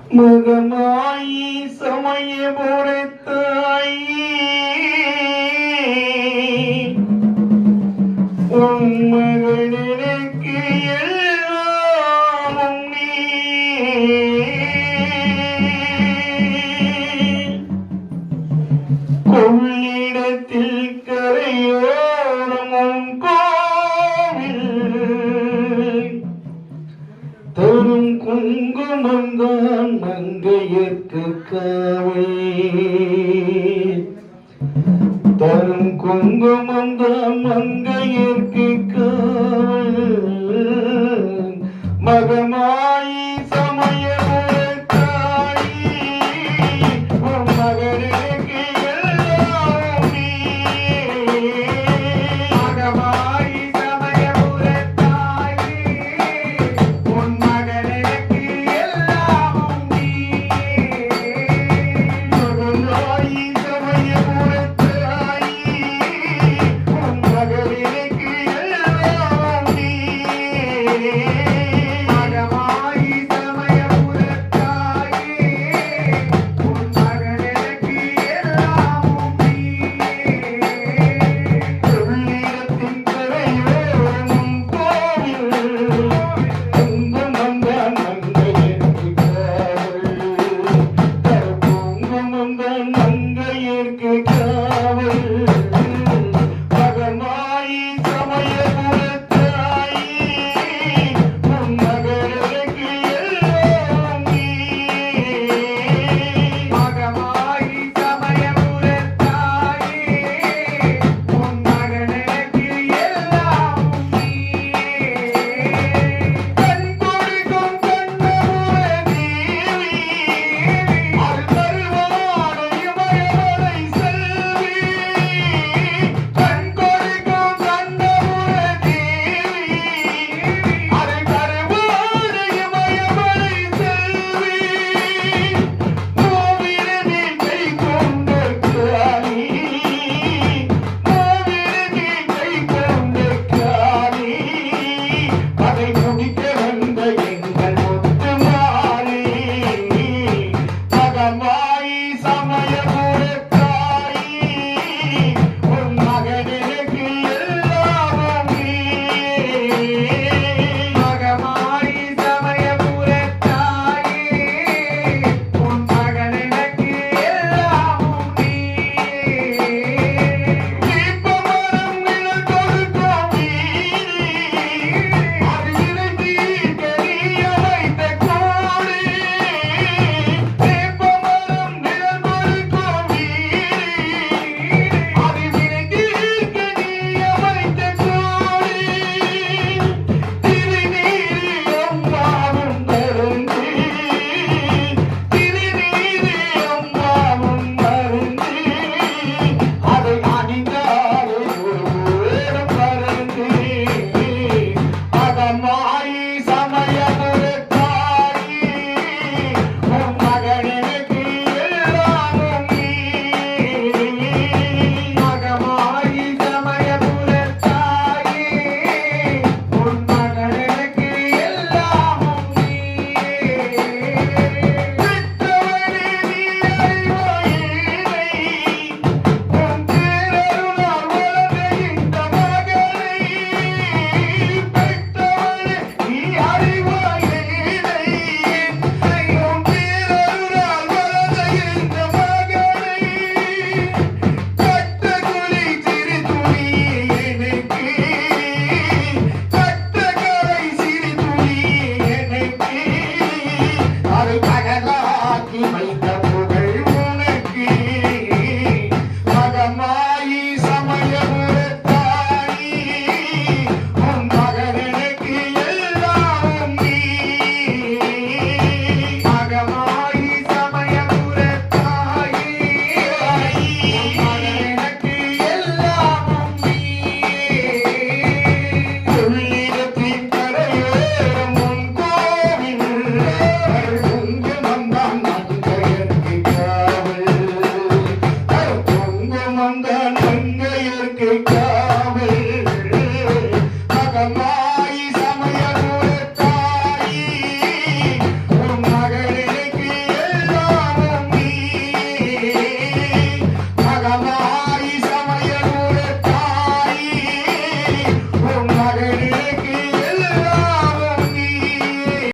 மகமாயி சமயபுரத்தாயி உன் மகனுக்கு எல்லாம் நீ கொள்ளிடத்தில் கரையோரமும் கோவில் தரும் குங்குமந்தான் மங்கையர்க்கு காவல் தரும் குங்குமந்தான் மங்கையர்க்கு காவல் மகமாயி சமயபுரத்தாயி உன் மகனுக்கு எல்லாம் நீ மகமாயி சமயபுரத்தாயி உன் மகனுக்கு எல்லாமும் நீ மகமாயி சமயபுரத்தாயி உன் மகனுக்கு எல்லாம் நீ மகமாயி சமயபுரத்தாயி உன் மகனுக்கு எல்லாமும் நீ கொள்ளிடத்தின் கரையோரமும் கோவில் குங்குமந்தான் மங்கையர்க்கு காவல் குங்குமந்தான் மங்கையர்க்கு காவல் மகமாயி சமயபுரத்தாயி உன் மகனுக்கு எல்லாம் நீ மகமாயி சமயபுரத்தாயி உன் மகனுக்கு எல்லாமும் நீ கண் கொடுக்கும் கண்ணமுற தேவி அது தருவான இமயமலை செல்வி கண் கொடுக்கும் கண்ணமுற தேவி அது தருவான இமயமலை செல்வி மூவிரமே கை கொண்ட காளி மூவிரமே கை கொண்ட காளி அதை முடிக்க வந்த எங்கள் முத்து மாறி மகமாயி சமயபுரத்தாயி உன் மகனுக்கு எல்லாம் நீ மகமாயி சமயபுரத்தாயி உன் மகனுக்கு எல்லாமும் நீ தீபமரம் நிழல் கொடுக்கும் வீதி அருகிலை தீர்க்க நீ அமைத்த கோடி தீபமரம் நிழல் கொடுக்கும் வீதி அருகிலை தீர்க்க நீ அமைத்த கோடி திருநீரு அம்மாவும் மருந்து திருநீரு அம்மாவும் மருந்து அதை அணிந்தாலே ஒரு மருந்து மகமாயி சமயபுரத்தாயி உன் மகனுக்கு எல்லாம் நீ மகமாயி சமயபுரத்தாயி உன் மகனுக்கு எல்லாமும் நீ பெற்றவனே நீ அறிவாயில்லை உன் பேரருளால் வளர்ந்த இந்த மகனை பெற்றவனே நீ அறிவாயில்லை உன் பேரருளால் வளர்ந்த இந்த மகனை கட்டகுலி சிறு துணி எனக்கு கட்டகரை சிறு துணி எனக்கு அதை